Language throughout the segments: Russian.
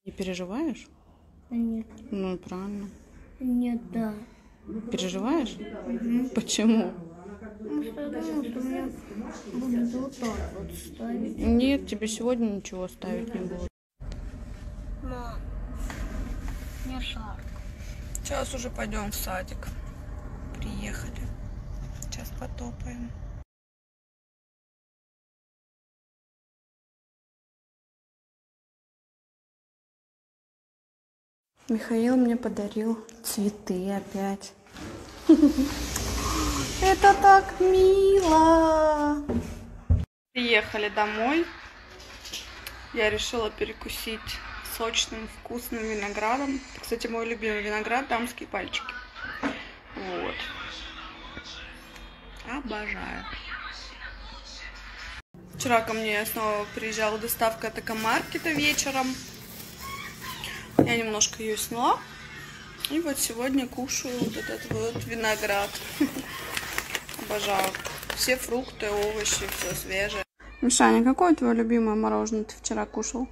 Не переживаешь? Нет. Ну и правильно. Нет, да. Переживаешь? Угу. Почему? Потому что я думала, что меня будут вот так вот ставить. Нет, тебе сегодня ничего ставить не будут. Мам, мне жарко. Сейчас уже пойдем в садик. Приехали. Сейчас потопаем. Михаил мне подарил цветы опять. Это так мило. Приехали домой. Я решила перекусить сочным, вкусным виноградом. Это, кстати, мой любимый виноград, дамские пальчики. Вот. Обожаю. Вчера ко мне снова приезжала доставка от Экомаркета вечером. Я немножко ее сняла. И вот сегодня кушаю вот этот вот виноград. Обожаю. Все фрукты, овощи, все свежее. Мишаня, какое твое любимое мороженое ты вчера кушал?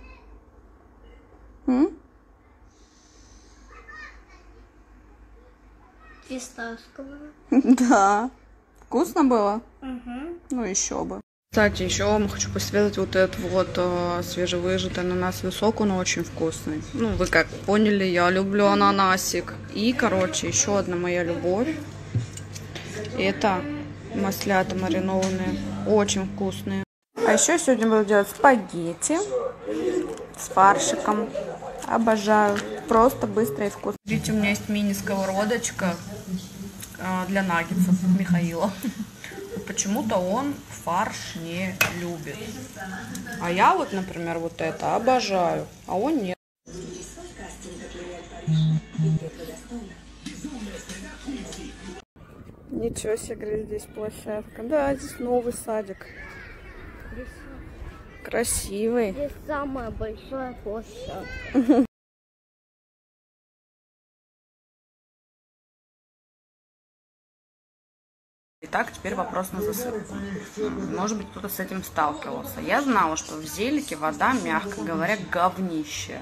Фисташковое. Да. Вкусно было? Угу. Ну еще бы. Кстати, еще вам хочу посоветовать вот этот вот свежевыжатый ананасовый сок, он очень вкусный. Ну, вы как поняли, я люблю ананасик. И, короче, еще одна моя любовь. Это маслята маринованные, очень вкусные. А еще сегодня буду делать спагетти с фаршиком. Обожаю. Просто быстро и вкусно. Видите, у меня есть мини-сковородочка для наггетсов Михаила. Почему-то он фарш не любит. А я вот, например, вот это обожаю, а он нет. Ничего себе, говорит, здесь площадка. Да, здесь новый садик. Красивый. Здесь самая большая площадка. Итак, теперь вопрос на засыпку. Может быть, кто-то с этим сталкивался. Я знала, что в Зелике вода, мягко говоря, говнище.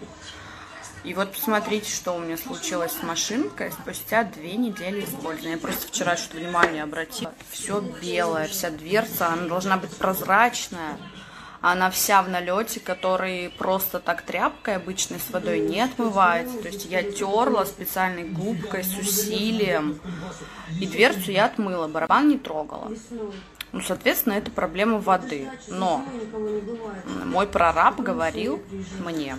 И вот посмотрите, что у меня случилось с машинкой спустя 2 недели использования. Я просто вчера что-то внимание обратила. Все белое, вся дверца, она должна быть прозрачная. Она вся в налете, который просто так тряпкой обычной с водой не отмывается. То есть я терла специальной губкой с усилием. И дверцу я отмыла, барабан не трогала. Ну, соответственно, это проблема воды. Но мой прораб говорил мне,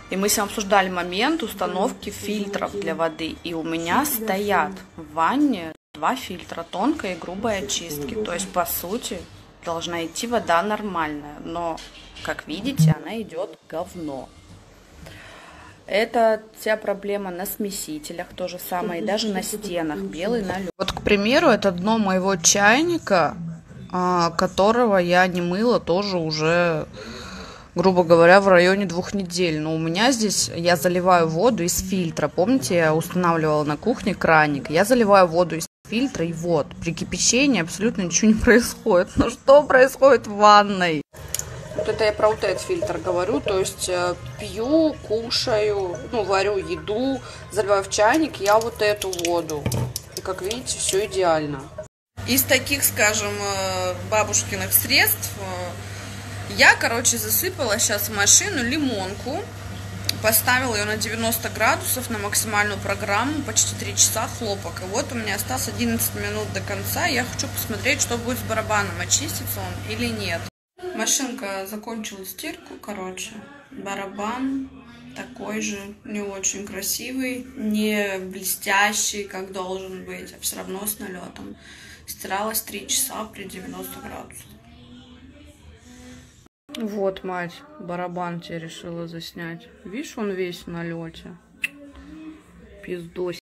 и мы с ним обсуждали момент установки фильтров для воды. И у меня стоят в ванне 2 фильтра, тонкой и грубой очистки. То есть, по сути, должна идти вода нормальная. Но, как видите, она идет говно. Это вся проблема на смесителях, то же самое, и даже на стенах, белый налет. Вот, к примеру, это дно моего чайника, которого я не мыла тоже уже, грубо говоря, в районе 2 недель. Но у меня здесь, я заливаю воду из фильтра. Помните, я устанавливала на кухне краник. Я заливаю воду из фильтра, и вот, при кипячении абсолютно ничего не происходит. Но что происходит в ванной? Вот это я про вот этот фильтр говорю, то есть пью, кушаю, ну, варю еду, заливаю в чайник, я вот эту воду. И, как видите, все идеально. Из таких, скажем, бабушкиных средств я, короче, засыпала сейчас в машину лимонку, поставила ее на 90 градусов, на максимальную программу, почти 3 часа хлопок. И вот у меня осталось 11 минут до конца, я хочу посмотреть, что будет с барабаном, очистится он или нет. Машинка закончила стирку, короче, барабан такой же, не очень красивый, не блестящий, как должен быть, а все равно с налетом. Стиралась 3 часа при 90 градусах. Вот, мать, барабан тебе решила заснять. Видишь, он весь в налете. Пиздось.